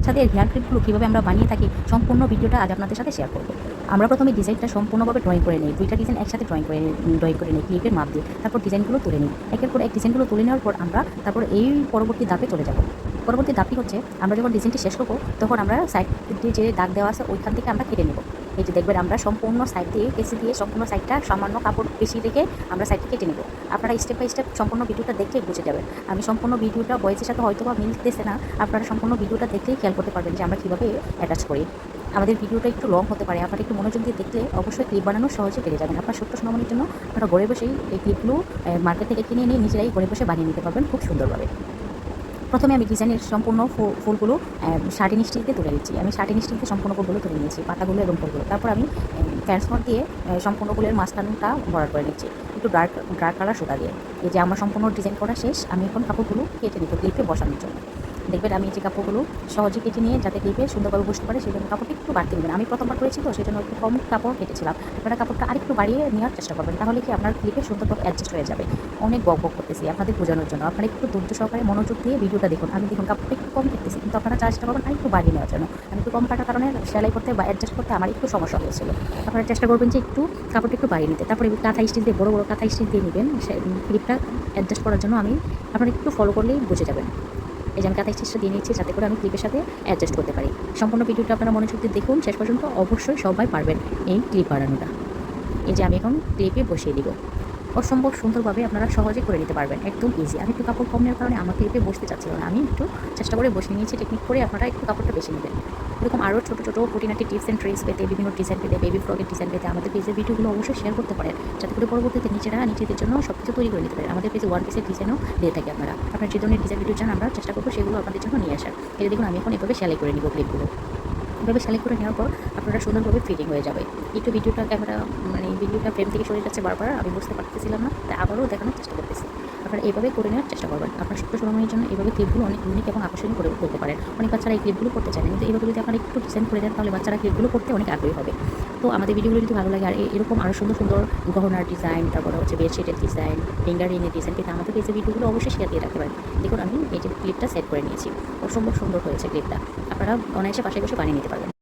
সাথে এই হেয়ার ক্লিপগুলো কীভাবে আমরা বানিয়ে থাকি সম্পূর্ণ ভিডিওটা আজ আপনাদের সাথে শেয়ার করব। আমরা প্রথমে ডিজাইনটা সম্পূর্ণভাবে ড্রয়িং করে নিই, দুইটা ডিজাইন একসাথে ড্রয়িং করে নিই ক্লিপের মাপ দিয়ে। তারপর ডিজাইনগুলো তুলে নিই, একের পর এক ডিজাইনগুলো তুলে নেওয়ার পর আমরা তারপর এই পরবর্তী ধাপে চলে যাব। পরবর্তী ধাপটি হচ্ছে আমরা যখন ডিজাইনটি শেষ করবো তখন আমরা সাইড দিয়ে যে দাগ দেওয়া আছে ওইখান থেকে আমরা কেটে নেব। এই যে দেখবেন আমরা সম্পূর্ণ সাইড দিয়ে কেসি দিয়ে সম্পূর্ণ সাইডটা সামান্য কাপড় বেশি রেখে আমরা সাইডটি কেটে নেব। আপনারা স্টেপ বাই স্টেপ সম্পূর্ণ ভিডিওটা দেখলেই বুঝে যাবেন। আমি সম্পূর্ণ ভিডিওটা ভয়েসের সাথে হয়তো বা মিলতেছে না, আপনারা সম্পূর্ণ ভিডিওটা দেখলেই খেয়াল করতে পারবেন যে আমরা কীভাবে অ্যাটাচ করি। আমাদের ভিডিওটা একটু লং হতে পারে, আপনারা একটু মনোযোগ দিয়ে দেখলে অবশ্যই ক্লিপ বানানো সহজে পেরে যাবেন। আপনার ছোট্ট সোনামণির জন্য আপনারা ঘরে বসেই এই ক্লিপগুলো মার্কেট থেকে কিনে নিয়ে নিজেরাই ঘরে বসে বানিয়ে নিতে পারবেন খুব সুন্দরভাবে। প্রথমে আমি ডিজাইনের সম্পূর্ণ ফুলগুলো শার্টিন স্টিচ দিয়ে তুলে নিচ্ছি। আমি শার্টিন স্টিচ দিয়ে সম্পূর্ণ ফুলগুলো তুলে নিয়েছি, পাতাগুলো এবং ফুলগুলো। তারপর আমি ফ্যান্স নট দিয়ে সম্পূর্ণ ফুলের মাঝখানটা ভরাট করে নিচ্ছি একটু ডার্ক কালার সুতা দিয়ে। এই যে আমার সম্পূর্ণ ডিজাইন করা শেষ, আমি এখন কাপড়গুলো কেটে নিব ক্লিপে বসানোর জন্য। দেখবেন আমি যে কাপড়গুলো সহজে কেটে নিয়ে যাতে ক্লিপে সুন্দরভাবে বসতে পারে সেই জন্য কাপড়টা একটু বাড়তি নেবেন। আমি প্রথমবার করেছি তো সেই জন্য একটু কম কাপড় কেটেছিলাম। আপনারা কাপড়টা আরেকটু বাড়িয়ে নেওয়ার চেষ্টা করবেন, তাহলে কি আপনার ক্লিপে সুন্দরভাবে অ্যাডজাস্ট হয়ে যাবে। অনেক বক করতেছি আপনাদের বোঝানোর জন্য, আপনারা একটু ধৈর্য সহকারে মনোযোগ দিয়ে ভিডিওটা দেখুন। আমি দেখুন কাপড়টা একটু কম কেটেছি, কিন্তু আপনারা চেষ্টা করবেন আরেকটু বাড়িয়ে নেওয়ার জন্য। আমি একটু কম কাটার কারণে সেলাই করতে বা অ্যাডজাস্ট করতে আমার একটু সমস্যা হয়েছিল। আপনারা চেষ্টা করবেন যে একটু কাপড়টা একটু বাড়িয়ে নিতে। তারপরে কাঁথা স্টিচ দিয়ে বড় কাঁথা স্টিচ দিয়ে নেবেন ক্লিপটা অ্যাডজাস্ট করার জন্য। আমি আপনারা একটু ফলো করলেই বুঝে যাবেন। এই যে আমি কাঁথা স্টিচটা দিয়ে নিচ্ছি যাতে করে আমি ক্লিপের সাথে অ্যাডজাস্ট করতে পারি। সম্পূর্ণ ভিডিওটা আপনারা মনোযোগ দিয়ে দেখুন শেষ পর্যন্ত, অবশ্যই সবাই পারবেন এই ক্লিপ বানানোটা। এই যে আমি এখন ক্লিপে বসিয়ে দিব, অসম্ভব সুন্দরভাবে আপনারা সহজে করে নিতে পারবেন, একদম ইজি। আমি একটু কাপড় কম নেওয়ার কারণে আমার ক্লিপে বসতে চাচ্ছিল না, আমি একটু চেষ্টা করে বসিয়ে নিয়েছি। টেকনিক করে আপনারা একটু কাপড়টা বেশি নেবেন। এরকম আরও ছোটো ছোটো খুঁটিনাটি টিপস অ্যান্ড ট্রিক্স পেতে, বিভিন্ন ডিজাইন পেতে, বেবি ফ্রকের ডিজাইন পেতে আমাদের পেজের ভিডিওগুলো অবশ্যই শেয়ার করতে পারেন, যাতে করে পরবর্তীতে নিজেদের জন্য সব কিছু তৈরি করে নিতে পারেন। আমাদের পেজে ওয়ান পিসের ডিজাইনও দিয়ে থাকি। আপনার যে ধরনের ডিজাইন ভিডিও চান আমরা চেষ্টা করবো সেগুলো আপনাদের জন্য নিয়ে আসার। এই দেখুন আমি এখন এভাবে সেলাই করে নিব ক্লিপগুলো। এভাবে সেলাই করে নেওয়ার পর আপনারা সুন্দরভাবে ফিটিং হয়ে যাবে। একটু ভিডিওটা ভিডিওটা ফ্রেম থেকে সরে যাচ্ছে বারবার, আমি বুঝতে পারতেছিলাম না, তাই আবারও দেখানোর চেষ্টা করতেছি। আপনারা এইভাবে করে নেওয়ার চেষ্টা করবেন। আপনার ছোট্ট সময়ের জন্য এইভাবে ক্লিপগুলো অনেক ইউনিক এবং আকর্ষণীয় করে তুলতে পারেন। অনেক বাচ্চারা এই ক্লিপগুলো করতে চায় না, কিন্তু এইভাবে যদি আপনারা একটু ডিজাইন করে দেন তাহলে বাচ্চারা ক্লিপগুলো করতে অনেক আগ্রহী হবে। তো আমাদের ভিডিওগুলো যদি ভালো লাগে আর এরকম আরও সুন্দর সুন্দর গহনার ডিজাইন, তারপরে হচ্ছে বেডশিটের ডিজাইন, ফিঙ্গার রিংয়ের ডিজাইন পেতে আমাদের পেজের ভিডিওগুলো অবশ্যই শেয়ার দিয়ে রাখতে পারেন। দেখুন আমি এই যে ক্লিপটা সেট করে নিয়েছি, অসম্ভব সুন্দর হয়েছে ক্লিপটা। আপনারা অনায়াসে বাসায় বসে বানিয়ে নিতে পারবেন।